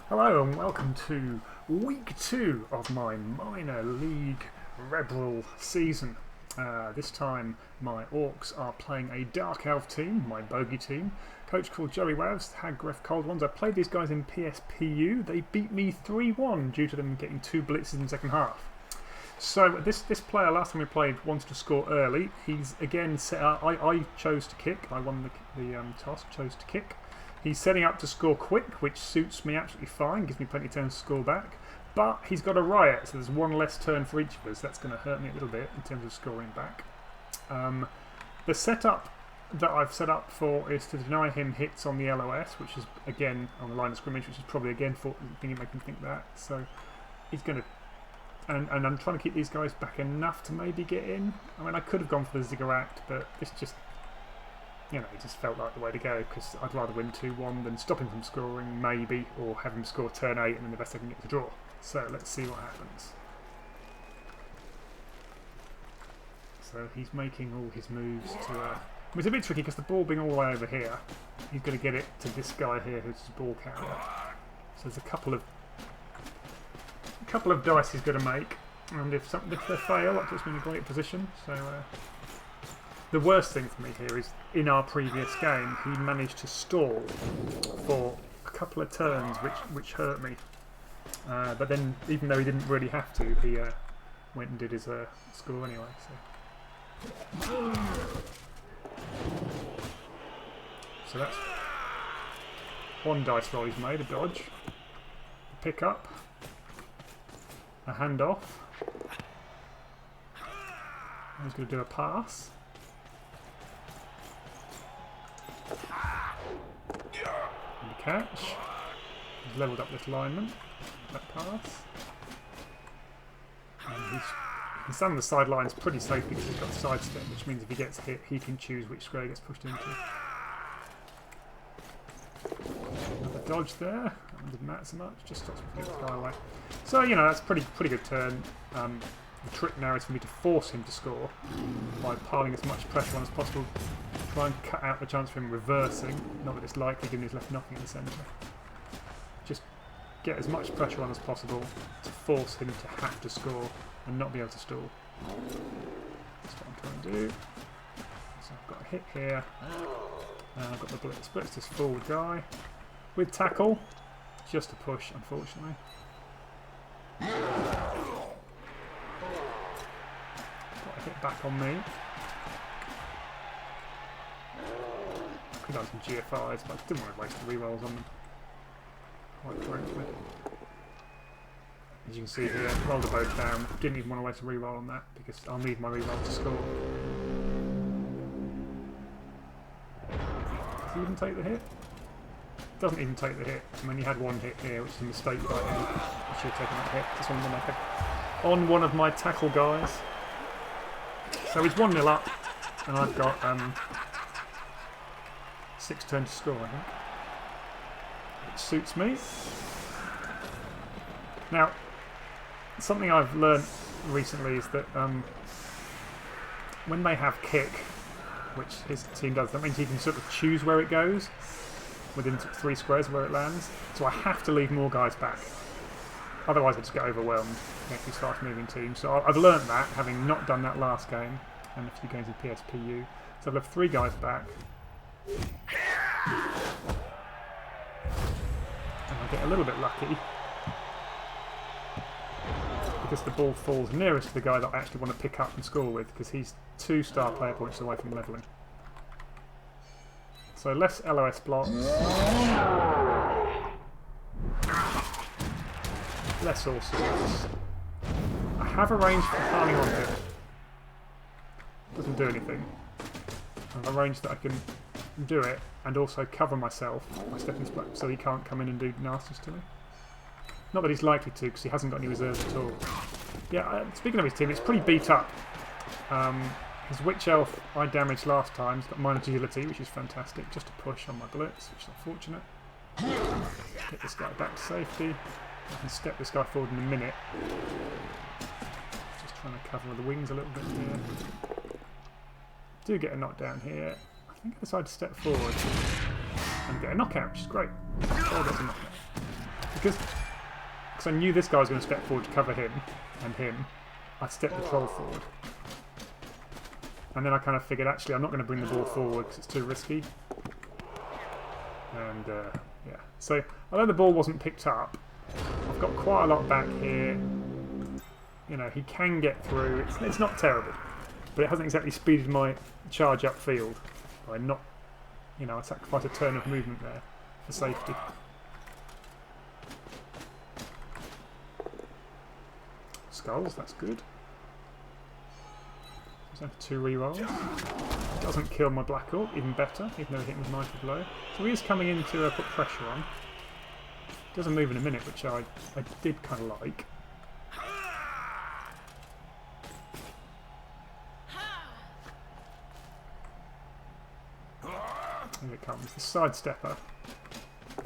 Hello and welcome to week 2 of my minor league Rebel season. This time my Orcs are playing a Dark Elf team, my bogey team. Coach called Joey Wavs, Hagref Cold Ones. I played these guys in PSPU. They beat me 3-1 due to them getting 2 blitzes in the second half. So this player, last time we played, wanted to score early. He's again set up. I chose to kick. I won the toss, chose to kick. He's setting up to score quick, which suits me absolutely fine, gives me plenty of time to score back. But he's got a riot, so there's one less turn for each of us. That's going to hurt me a little bit in terms of scoring back. The setup that I've set up for is to deny him hits on the LOS, which is again on the line of scrimmage, which is probably again making him think that. So he's going to. And I'm trying to keep these guys back enough to maybe get in. I mean, I could have gone for the ziggurat, but it's just. You know, it just felt like the way to go because I'd rather win 2-1 than stop him from scoring, maybe, or have him score turn 8 and then the best I can get is a draw. So let's see what happens. So he's making all his moves to. It's a bit tricky because the ball being all the way over here, he's going to get it to this guy here who's his ball carrier. So there's a couple of dice he's going to make, and if they fail, that puts me in a great position. So. The worst thing for me here is, in our previous game, he managed to stall for a couple of turns, which hurt me. But then, even though he didn't really have to, he went and did his score anyway. So that's one dice roll he's made, a dodge, a pick up, a handoff. He's going to do a pass. And a catch. He's levelled up this lineman. That pass. And he can stand on the sidelines pretty safely because he's got sidestep, which means if he gets hit, he can choose which square he gets pushed into. Another dodge there. That didn't matter so much. Just stops me from getting this guy away. So, you know, that's pretty good turn. The trick now is for me to force him to score by piling as much pressure on as possible. Try and cut out the chance for him reversing. Not that it's likely given he's left nothing in the centre. Just get as much pressure on as possible to force him to have to score and not be able to stall. That's what I'm trying to do. So I've got a hit here. And I've got the blitz. Blitz this forward guy. With tackle. Just a push, unfortunately. Got a hit back on me. Could have done some GFIs, but I didn't want to waste the rerolls on them. Quite correctly. As you can see here, rolled the boat down. Didn't even want to waste a reroll on that because I'll need my reroll to score. Does he even take the hit? Doesn't even take the hit. I mean, he had one hit here, which is a mistake by him. I should have taken that hit. This on one of my tackle guys. So he's 1-0 up, and I've got 6 turns to score, I think. It suits me. Now, something I've learnt recently is that when they have kick, which his team does, that means he can sort of choose where it goes within 3 squares where it lands. So I have to leave more guys back. Otherwise I just get overwhelmed if he starts moving teams. So I've learnt that, having not done that last game and a few games in PSPU. So I've left 3 guys back. And I get a little bit lucky because the ball falls nearest to the guy that I actually want to pick up and score with because he's 2 star player points away from levelling. So less LOS blocks. Less all sorts. I have arranged for piling on him. Doesn't do anything. I've arranged that I can do it and also cover myself by stepping back so he can't come in and do nasties to me. Not that he's likely to because he hasn't got any reserves at all. Yeah, speaking of his team, it's pretty beat up. His Witch Elf I damaged last time. He's got minor agility, which is fantastic. Just a push on my blitz, which is unfortunate. Get this guy back to safety. I can step this guy forward in a minute. Just trying to cover the wings a little bit here. Do get a knockdown here. I think I decide to step forward and get a knockout, which is great. Oh, that's a knockout. Because I knew this guy was going to step forward to cover him and him, I stepped the troll forward. And then I kind of figured, actually, I'm not going to bring the ball forward because it's too risky. And, yeah. So, although the ball wasn't picked up, I've got quite a lot back here. You know, he can get through. It's not terrible. But it hasn't exactly speeded my charge upfield by not, you know, I sacrificed a turn of movement there for safety. Skulls, that's good. So 2 rerolls. Doesn't kill my Black Orc, even better, even though it hit with mighty blow. So he is coming in to put pressure on. Doesn't move in a minute, which I did kind of like. Here it comes. The sidestepper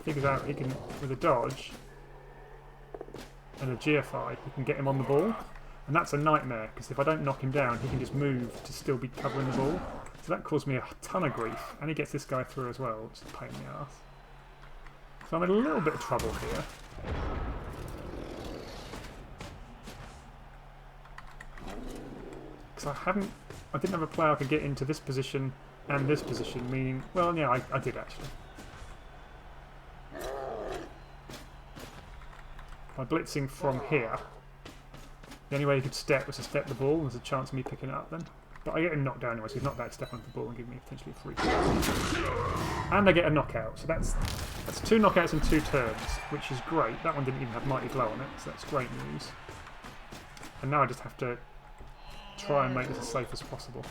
figures out he can, with a dodge and a GFI, he can get him on the ball. And that's a nightmare, because if I don't knock him down, he can just move to still be covering the ball. So that caused me a ton of grief. And he gets this guy through as well, which is a pain in the arse. So I'm in a little bit of trouble here. Because I didn't have a player I could get into this position and this position, meaning, well, yeah, I did actually. By blitzing from here, the only way he could step was to step the ball. There's a chance of me picking it up then. But I get him knocked down anyway, so he's not back step onto the ball and give me potentially a free kick. And I get a knockout, so that's 2 knockouts in 2 turns, which is great. That one didn't even have mighty blow on it, so that's great news. And now I just have to try and make this as safe as possible.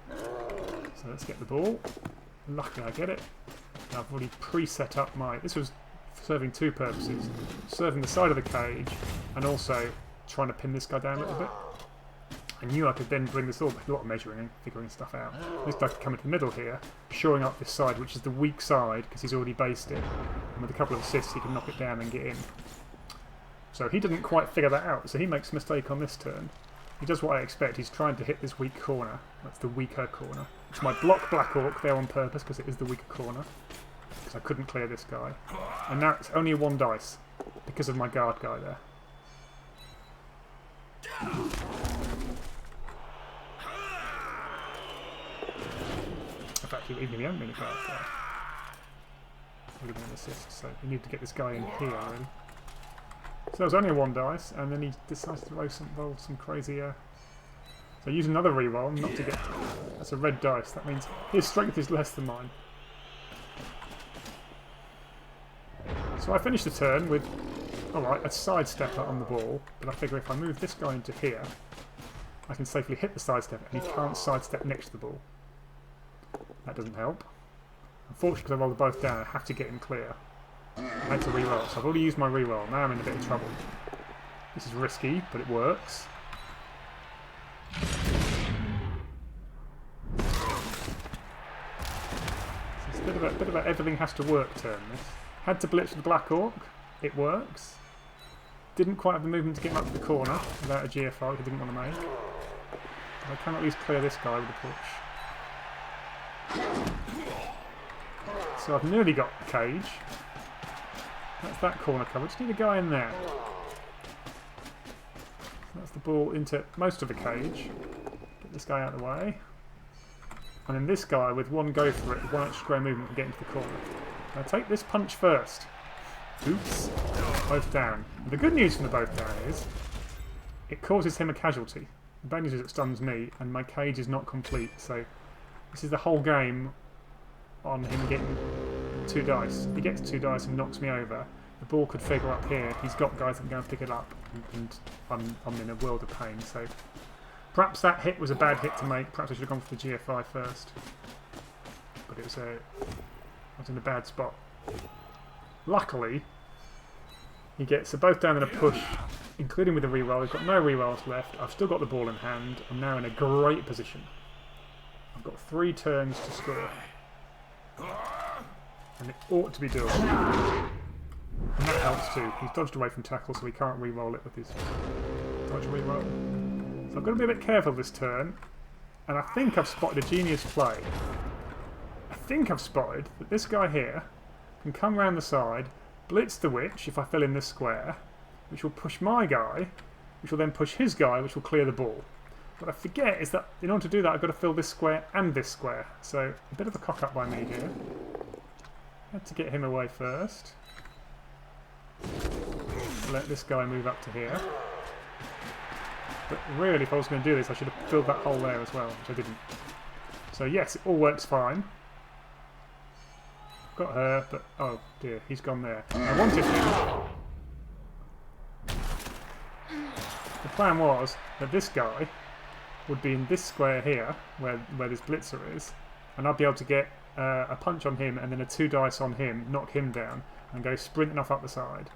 So let's get the ball. Luckily I get it. And I've already pre-set up my... This was serving 2 purposes. Serving the side of the cage and also trying to pin this guy down a little bit. I knew I could then bring this all, a lot of measuring and figuring stuff out. This guy could come into the middle here, shoring up this side, which is the weak side because he's already based it. And with a couple of assists he can knock it down and get in. So he didn't quite figure that out, so he makes a mistake on this turn. He does what I expect. He's trying to hit this weak corner. That's the weaker corner. It's my block Black Orc there on purpose because it is the weaker corner. Because I couldn't clear this guy. And now it's only a 1 dice because of my guard guy there. In fact, even if he hadn't been a guard guy, would have been an assist. So we need to get this guy in here, really. So it was only a 1 dice, and then he decides to roll some crazy... So use another reroll, not to get... That's a red dice. That means his strength is less than mine. So I finished the turn with, alright, a sidestepper on the ball, but I figure if I move this guy into here, I can safely hit the sidestepper, and he can't sidestep next to the ball. That doesn't help. Unfortunately, because I rolled both down, I have to get him clear. I had to reroll, so I've already used my reroll. Now I'm in a bit of trouble. This is risky, but it works. So it's a bit of a everything has to work turn, this. Had to blitz with the Black Orc. It works. Didn't quite have the movement to get him up to the corner without a GFI, which I didn't want to make. But I can at least clear this guy with a push. So I've nearly got the cage. That's that corner covered. Just need a guy in there. That's the ball into most of the cage. Get this guy out of the way. And then this guy with 1 go for it, 1 extra square movement can get into the corner. Now take this punch first. Oops. Both down. The good news from the both down is it causes him a casualty. The bad news is it stuns me and my cage is not complete. So this is the whole game on him getting 2 dice. If he gets 2 dice and knocks me over, the ball could figure up here. He's got guys that can go and pick it up, and I'm in a world of pain. So perhaps that hit was a bad hit to make. Perhaps I should have gone for the GFI first. But it was I was in a bad spot. Luckily, he gets a both down and a push, including with a reroll. He's got no rerolls left. I've still got the ball in hand. I'm now in a great position. I've got 3 turns to score. And it ought to be doable. And that helps too. He's dodged away from tackle, so he can't re-roll it with his dodge re-roll. So I've got to be a bit careful this turn. And I think I've spotted a genius play. I think I've spotted that this guy here can come round the side, blitz the witch if I fill in this square, which will push my guy, which will then push his guy, which will clear the ball. What I forget is that in order to do that, I've got to fill this square and this square. So a bit of a cock-up by me here. Had to get him away first. Let this guy move up to here. But really, if I was going to do this, I should have filled that hole there as well, which I didn't. So yes, it all works fine. Got her, but oh dear, he's gone there. I wanted him. The plan was that this guy would be in this square here, where this blitzer is, and I'd be able to get a punch on him and then a 2 dice on him, knock him down, and go sprinting off up the side.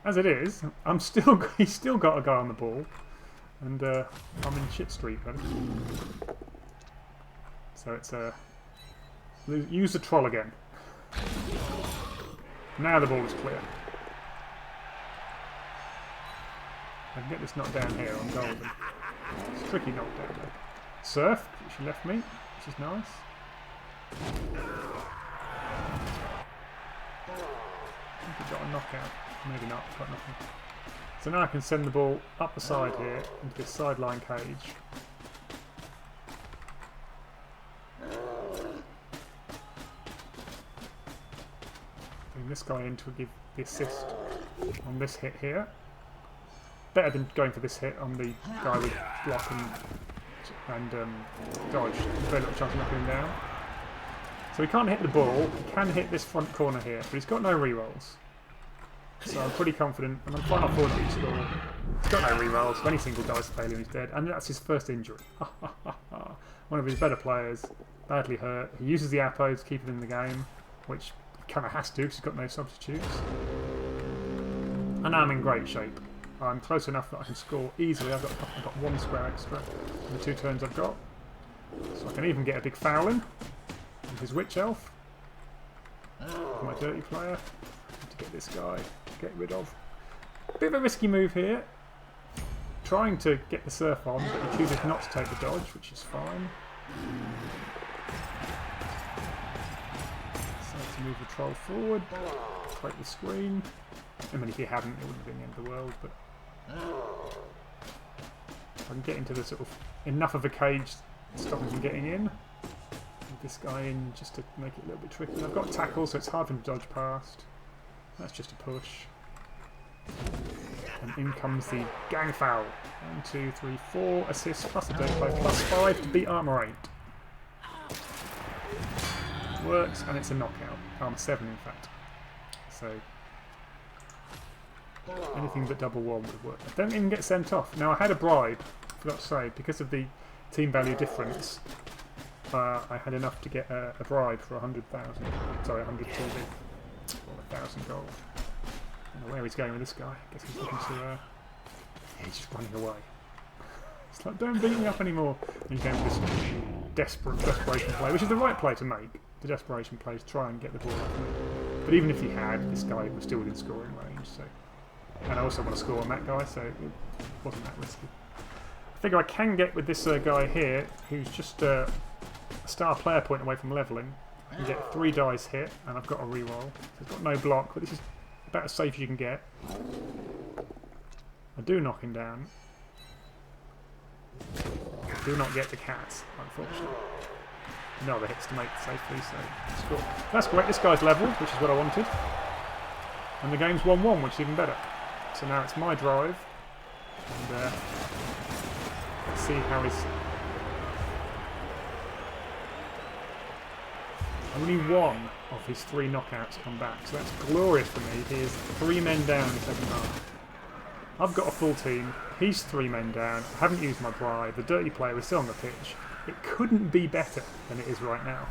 As it is, he's still got a guy on the ball, and I'm in shit street then. So it's use the troll again. Now the ball is clear. I can get this knocked down here on golden. It's a tricky knockdown though. Surf, which she left me, which is nice. I think we got a knockout. Maybe not, got nothing. So now I can send the ball up the side here into this sideline cage. Bring this guy in to give the assist on this hit here. Better than going for this hit on the guy with block and dodge. Very little chance of knocking him down. So he can't hit the ball. He can hit this front corner here, but he's got no rerolls. So I'm pretty confident, and I'm quite forward to score. He's got no rerolls. So any single dice failure, he's dead, and that's his first injury. One of his better players, badly hurt. He uses the Apo to keep it in the game, which he kind of has to because he's got no substitutes. And I'm in great shape. I'm close enough that I can score easily. I've got 1 square extra in the 2 turns I've got. So I can even get a big foul in with his Witch Elf. My dirty player. To get this guy to get rid of. Bit of a risky move here. Trying to get the surf on, but he chooses not to take the dodge, which is fine. So let's move the troll forward. Break the screen. I mean, if he hadn't, it wouldn't have been the end of the world, but if I can get into the sort of enough of a cage to stop him from getting in. With this guy in just to make it a little bit tricky. I've got tackle, so it's hard for him to dodge past. That's just a push. And in comes the gang foul. 1, 2, 3, 4 assists plus a dirty play plus 5 to beat armor 8. Works, and it's a knockout. Armor 7 in fact. So anything but double 1 would work. I don't even get sent off. Now I had a bribe, I forgot to say, because of the team value difference. I had enough to get a bribe for 100,000. Sorry, 100 TV. Or 1,000 gold. I don't know where he's going with this guy. I guess he's looking to. Yeah, he's just running away. It's like, don't beat me up anymore. And he's going for this desperation play, which is the right play to make. The desperation play is try and get the ball off me. But even if he had, this guy was still within scoring range. So. And I also want to score on that guy, so it wasn't that risky. I figure I can get with this guy here, who's just a star player point away from levelling. I can get 3 dice hit, and I've got a reroll. So it's got no block, but this is about as safe as you can get. I do knock him down. I do not get the cats, unfortunately. No other hits to make safely, so score. That's great. This guy's level, which is what I wanted. And the game's 1-1, which is even better. So now it's my drive, and let's see how his... Only 1 of his 3 knockouts come back, so that's glorious for me. He is 3 men down in the second half. I've got a full team, he's 3 men down, I haven't used my bribe, the dirty player is still on the pitch. It couldn't be better than it is right now.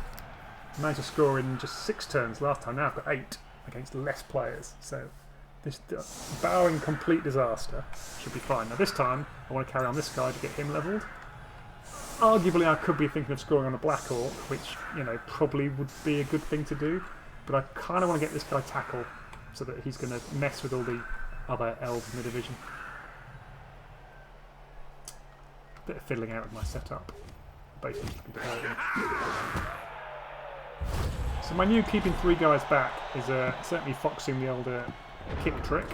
I managed to score in just 6 turns last time, now I've got 8 against less players, so... This, barring complete disaster, should be fine. Now this time, I want to carry on this guy to get him levelled. Arguably I could be thinking of scoring on a Black Orc, which, you know, probably would be a good thing to do. But I kind of want to get this guy tackle, so that he's going to mess with all the other elves in the division. Bit of fiddling out with my setup. Basically looking to hurt him. So my new keeping 3 guys back is certainly foxing the older kick trick.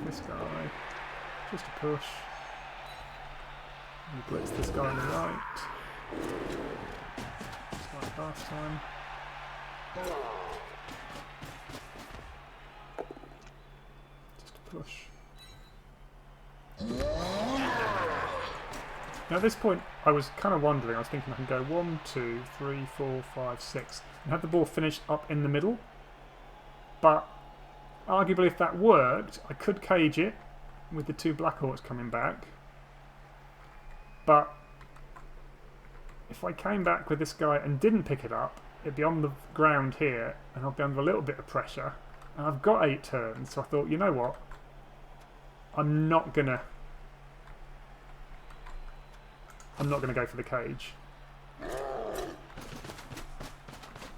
This guy, just a push. And blitz this guy on the right. Just like last time. Just a push. Now at this point I was kind of wondering, I was thinking I can go 1, 2, 3, 4, 5, 6 and have the ball finished up in the middle, but arguably if that worked I could cage it with the 2 Black Orcs coming back, but if I came back with this guy and didn't pick it up, it'd be on the ground here and I'll be under a little bit of pressure, and I've got 8 turns, so I thought, you know what, I'm not gonna go for the cage.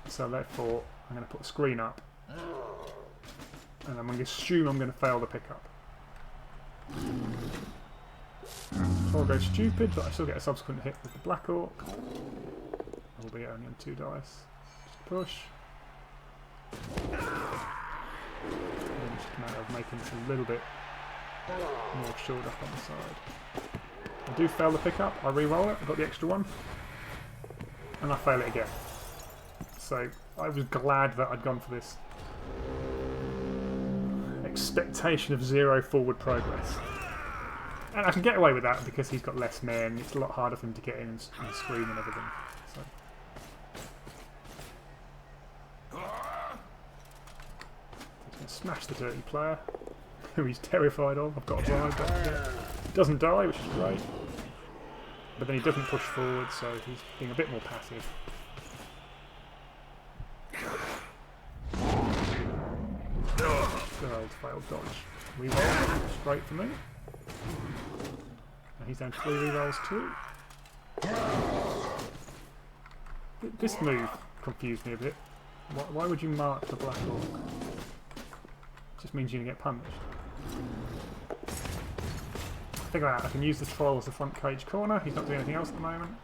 So therefore I'm going to put a screen up and I'm going to assume I'm going to fail the pickup. So I'll go stupid, but I still get a subsequent hit with the Black Orc. Albeit only on 2 dice. Just push. And it's just a matter of making this a little bit more shored up on the side. I do fail the pickup, I re-roll it, I got the extra one, and I fail it again. So I was glad that I'd gone for this expectation of 0 forward progress. And I can get away with that because he's got less men, it's a lot harder for him to get in and scream and everything. So. He's going to smash the dirty player, who he's terrified of. I've got a bribe back here. Doesn't die, which is great. But then he doesn't push forward, so he's being a bit more passive. Good old failed dodge. Reroll, straight for me. And he's down 3 rerolls too. This move confused me a bit. Why would you mark the Black Orc? Just means you're going to get punished. Figure out I can use the troll as the front cage corner. He's not doing anything else at the moment.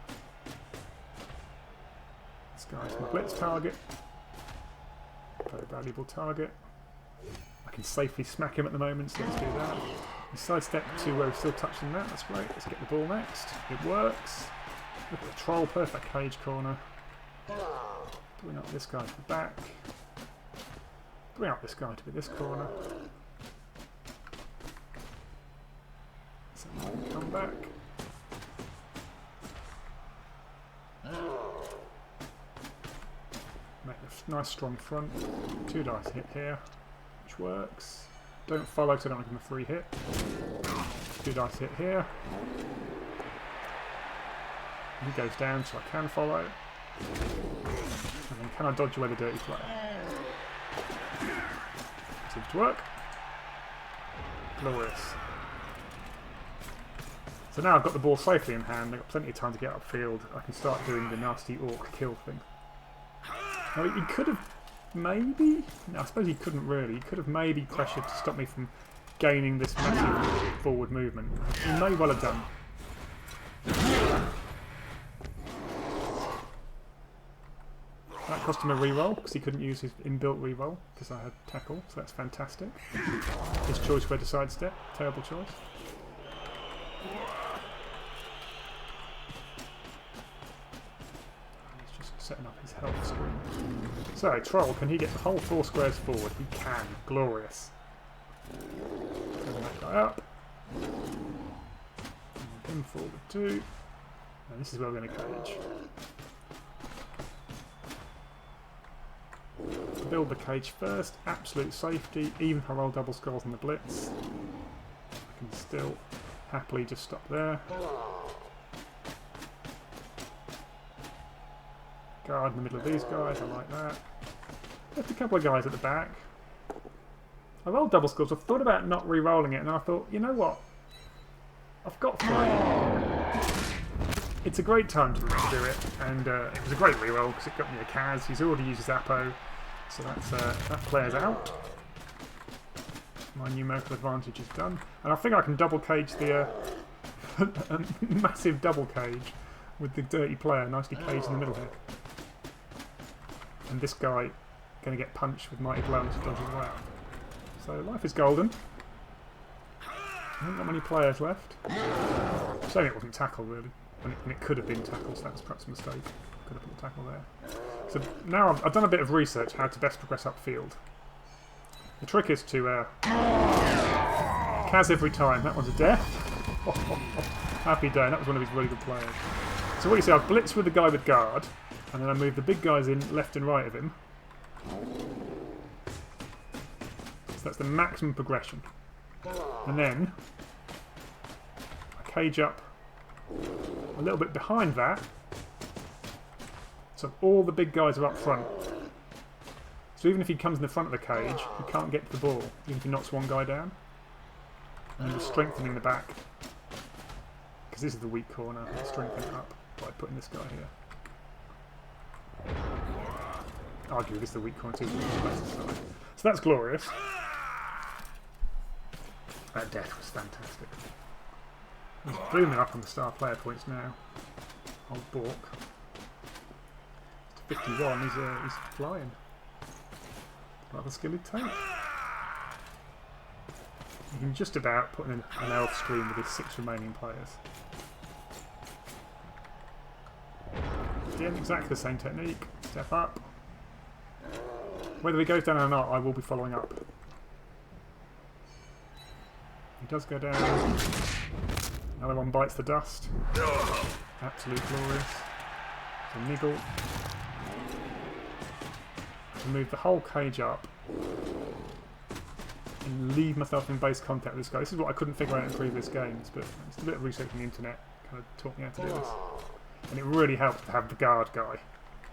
This guy's my blitz target. Very valuable target. I can safely smack him at the moment, so let's do that. We sidestep to where we're still touching that, that's great. Let's get the ball next. It works. Look at the troll, perfect cage corner. Bring up this guy to the back. Bring up this guy to be this corner. So come back. Make a nice strong front. 2 dice hit here, which works. Don't follow because I don't want to give him a free hit. 2 dice hit here. He goes down, so I can follow. And then can I dodge away the dirty player? Seems to work. Glorious. So now I've got the ball safely in hand, I've got plenty of time to get upfield, I can start doing the nasty orc kill thing. Now he could have maybe, no, I suppose he couldn't really, he could have maybe pressured to stop me from gaining this massive forward movement. He may well have done. That cost him a reroll because he couldn't use his inbuilt reroll because I had tackle, so that's fantastic. His choice where to sidestep, terrible choice. He's just setting up his health screen. So, Troll, can he get the whole 4 squares forward? He can. Glorious. Turn that guy up. And him forward too. And this is where we're going to cage. Build the cage first, absolute safety, even if I roll double skulls on the blitz. I can still happily just stop there. Guard in the middle of these guys, I like that. Left a couple of guys at the back. I rolled double skulls, I thought about not re-rolling it and I thought, you know what? I've got 3. It's a great time to do it, and it was a great re-roll because it got me a Kaz. He's already used his Apo, so that's, that player's out. My numerical advantage is done. And I think I can double cage the a massive double cage with the dirty player nicely caged in the middle here. And this guy going to get punched with mighty blows to dodge his way out. So life is golden. I haven't got many players left. Shame it wasn't tackle really. And it could have been tackle, so that was perhaps a mistake. Could have put the tackle there. So now I've done a bit of research how to best progress upfield. The trick is to Kaz every time. That one's a death. Happy day. That was one of his really good players. So what you see, I've blitzed with the guy with guard, and then I move the big guys in left and right of him. So that's the maximum progression. And then I cage up a little bit behind that, so all the big guys are up front. So even if he comes in the front of the cage, he can't get to the ball, even if he knocks one guy down. And we're strengthening the back, because this is the weak corner. I'll strengthen it up by putting this guy here. Arguably this is the weak corner too, so that's glorious. That death was fantastic. He's booming up on the star player points now. Old Bork. To 51, he's flying. Rather skilled take. You can just about put in an elf screen with his 6 remaining players. Again, exactly the same technique. Step up. Whether he goes down or not, I will be following up. He does go down. Another one bites the dust. Absolute glorious. So niggle. To move the whole cage up and leave myself in base contact with this guy. This is what I couldn't figure out in previous games, but it's a bit of research on the internet kind of taught me how to do this. And it really helps to have the guard guy.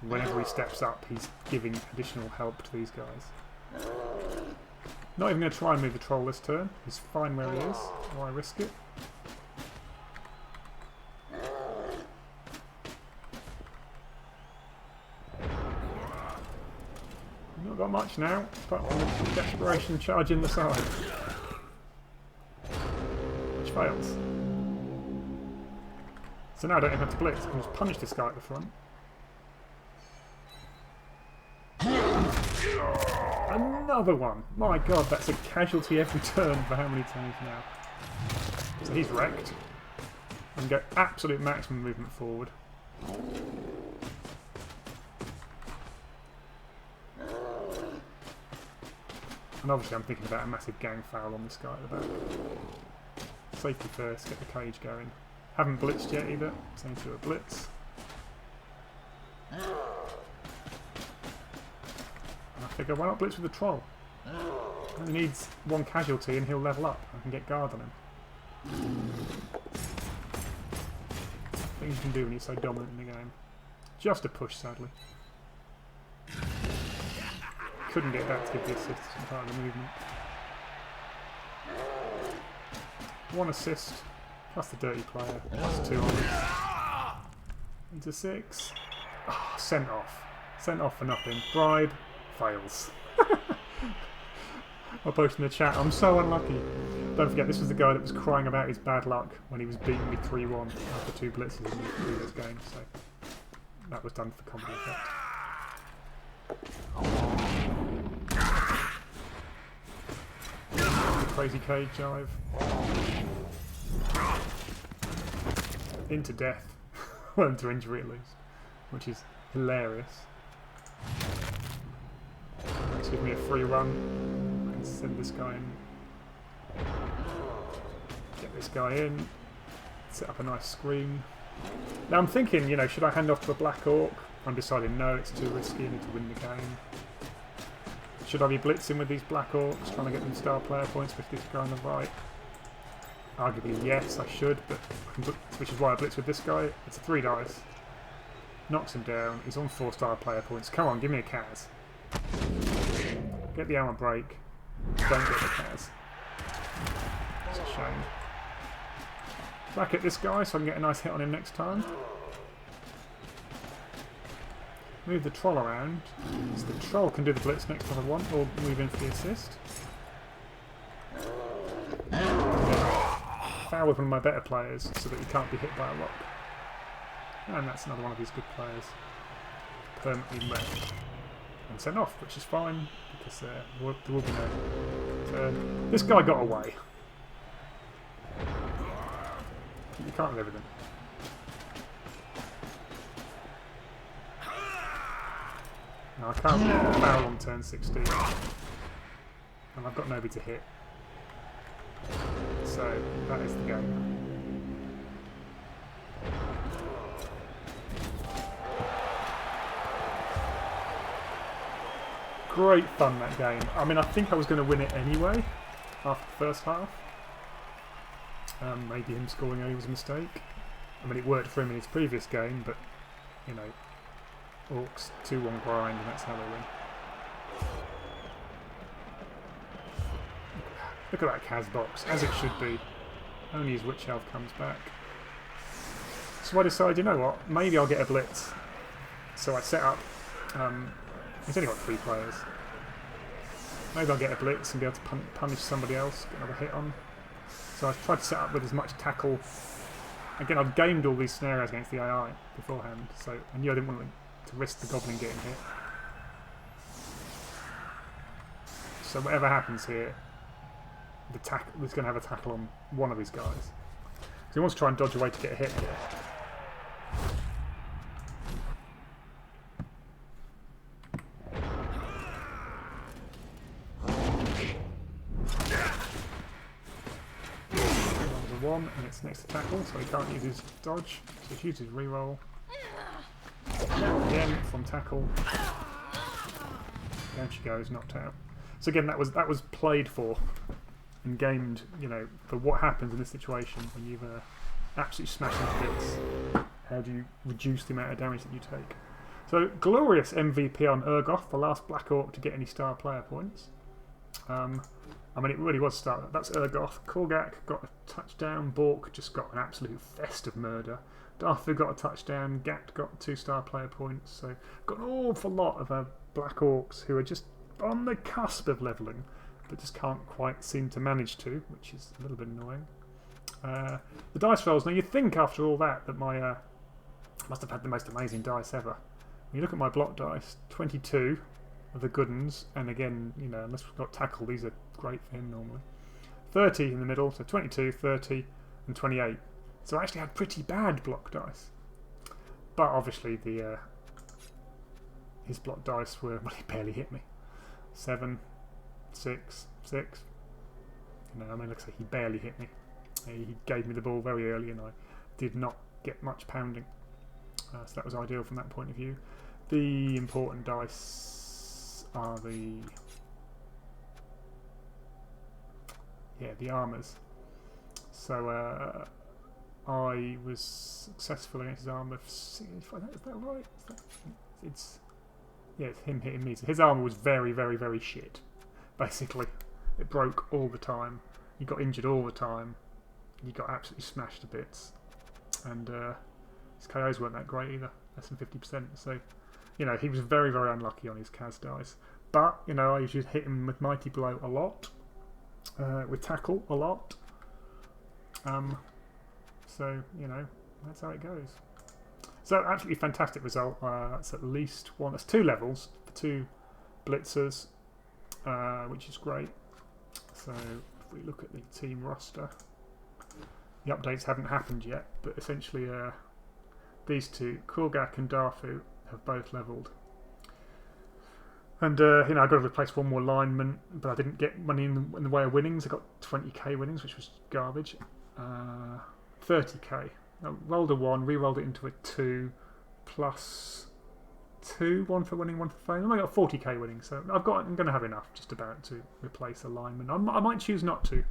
Whenever he steps up, he's giving additional help to these guys. Not even going to try and move the troll this turn. He's fine where he is. Why risk it? Not got much now, apart from the desperation charge in the side. Which fails. So now I don't even have to blitz. I can just punch this guy at the front. Another one! My god, that's a casualty every turn for how many turns now. So he's wrecked. And get absolute maximum movement forward. And obviously I'm thinking about a massive gang foul on this guy at the back. Safety first, get the cage going. Haven't blitzed yet either, so I need to do a blitz. And I figure, why not blitz with the troll? He needs one casualty and he'll level up. I can get guard on him. Things you can do when you're so dominant in the game. Just a push, sadly. Couldn't get that to give the assist as part of the movement. 1 assist, plus the dirty player, plus 2 on it. Into 6. Oh, sent off. Sent off for nothing. Bribe, fails. I'll post in the chat, I'm so unlucky. Don't forget, this was the guy that was crying about his bad luck when he was beating me 3-1 after 2 blitzes in the previous game, so that was done for comedy effect. Crazy cage dive. Into death. Well, into injury at least. Which is hilarious. Let's give me a free run and send this guy in. Get this guy in. Set up a nice screen. Now I'm thinking, you know, should I hand off to a Black Orc? I'm deciding no, it's too risky, I need to win the game. Should I be blitzing with these Black Orcs, trying to get them star player points with this guy on the right? Arguably yes, I should, but which is why I blitz with this guy. It's a 3 dice. Knocks him down, he's on 4 star player points. Come on, give me a Kaz. Get the armor break. Don't get the Kaz. It's a shame. Back at this guy so I can get a nice hit on him next time. Move the troll around, so the troll can do the blitz next time I want, or move in for the assist. foul with one of my better players so that he can't be hit by a rock. And that's another one of his good players. Permanently wrecked and sent off, which is fine because there will be no... So, this guy got away. You can't live with him. No, I can't foul on turn 16. And I've got nobody to hit. So, that is the game. Great fun, that game. I mean, I think I was going to win it anyway, after the first half. Maybe him scoring early was a mistake. I mean, it worked for him in his previous game, but, you know, Orcs 2-1 grind, and that's how they win. Look at that Kaz box, as it should be. Only his Witch Elf comes back. So I decided, you know what, maybe I'll get a Blitz. So I set up... he's only got 3 players. Maybe I'll get a Blitz and be able to punish somebody else, get another hit on. So I tried to set up with as much tackle. Again, I've gamed all these scenarios against the AI beforehand, so I knew I didn't want to risk the Goblin getting hit. So whatever happens here, he's going to have a tackle on one of his guys. So he wants to try and dodge away to get a hit here. One, and it's next to tackle, so he can't use his dodge. So he uses reroll. Again from tackle. Down she goes, knocked out. So again, that was played for and gamed, you know, for what happens in this situation when you've absolutely smashed into bits. How do you reduce the amount of damage that you take? So glorious MVP on Urgoth, the last Black Orc to get any star player points. I mean, it really was start. That's Urgoth. Korgak got a touchdown. Bork just got an absolute fest of murder. Darthu got a touchdown. Gat got 2-star player points. So got an awful lot of Black Orcs who are just on the cusp of levelling, but just can't quite seem to manage to, which is a little bit annoying. The dice rolls. Now you'd think after all that my must have had the most amazing dice ever. When you look at my block dice, 22 of the good ones, and again, you know, unless we've got tackle, these are great for him normally. 30 in the middle, so 22, 30, and 28. So I actually had pretty bad block dice. But obviously his block dice were, well, he barely hit me. 7, 6, 6. You know, I mean, like I say, he barely hit me. He gave me the ball very early and I did not get much pounding. So that was ideal from that point of view. The important dice are the armours. So I was successful against his armour. Is that right? It's him hitting me. So his armour was very, very, very shit. Basically, it broke all the time. He got injured all the time. He got absolutely smashed to bits, and his KOs weren't that great either, less than 50%. So, you know, he was very, very unlucky on his Kaz dice. But, you know, I usually hit him with Mighty Blow a lot, with Tackle a lot. So, you know, that's how it goes. So, absolutely fantastic result. That's at least one. That's 2 levels for 2 blitzers, which is great. So, if we look at the team roster, the updates haven't happened yet, but essentially these two, Korgak and Darthu, have both levelled. And, you know, I've got to replace one more lineman, but I didn't get money in the way of winnings. I got 20k winnings, which was garbage. 30k. I rolled a 1, re-rolled it into a 2, plus 2, 1 for winning, 1 for failing. I got 40k winnings, so I'm going to have enough just about to replace a lineman. I might choose not to.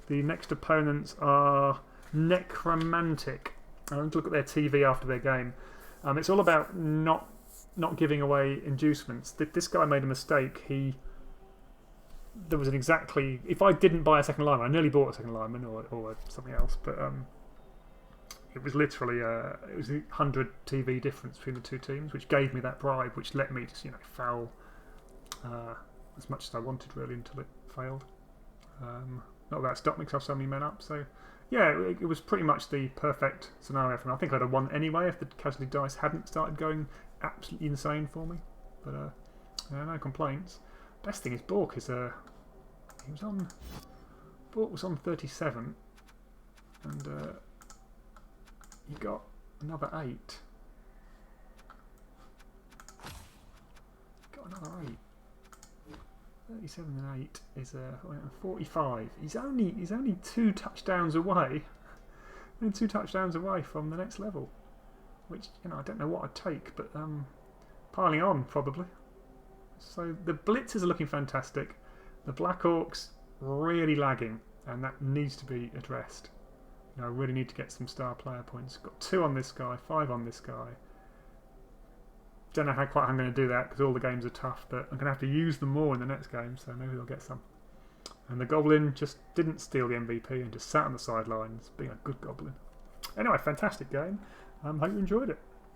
The next opponents are Necromantic. I want to look at their TV after their game. It's all about not giving away inducements. This guy made a mistake. There was if I didn't buy a second lineman, I nearly bought a second lineman or something else, but it was literally it was 100 TV difference between the 2 teams, which gave me that bribe, which let me just, you know, foul as much as I wanted really until it failed. Not that it stopped me because I have so many men up. So yeah, it was pretty much the perfect scenario for me. I think I'd have won anyway if the casualty dice hadn't started going absolutely insane for me. But yeah, no complaints. Best thing is Bork is he was on. Bork was on 37, and he got another 8. Got another 8. 37 and 8 is 45. He's only 2 touchdowns away. Only 2 touchdowns away from the next level, which I don't know what I'd take, but piling on probably. So the blitzers are looking fantastic. The Black Orcs really lagging, and that needs to be addressed. I really need to get some star player points. Got 2 on this guy, 5 on this guy. Don't know how quite I'm going to do that because all the games are tough, but I'm going to have to use them more in the next game, so maybe they'll get some. And the Goblin just didn't steal the MVP and just sat on the sidelines, being a good Goblin. Anyway, fantastic game. Hope you enjoyed it.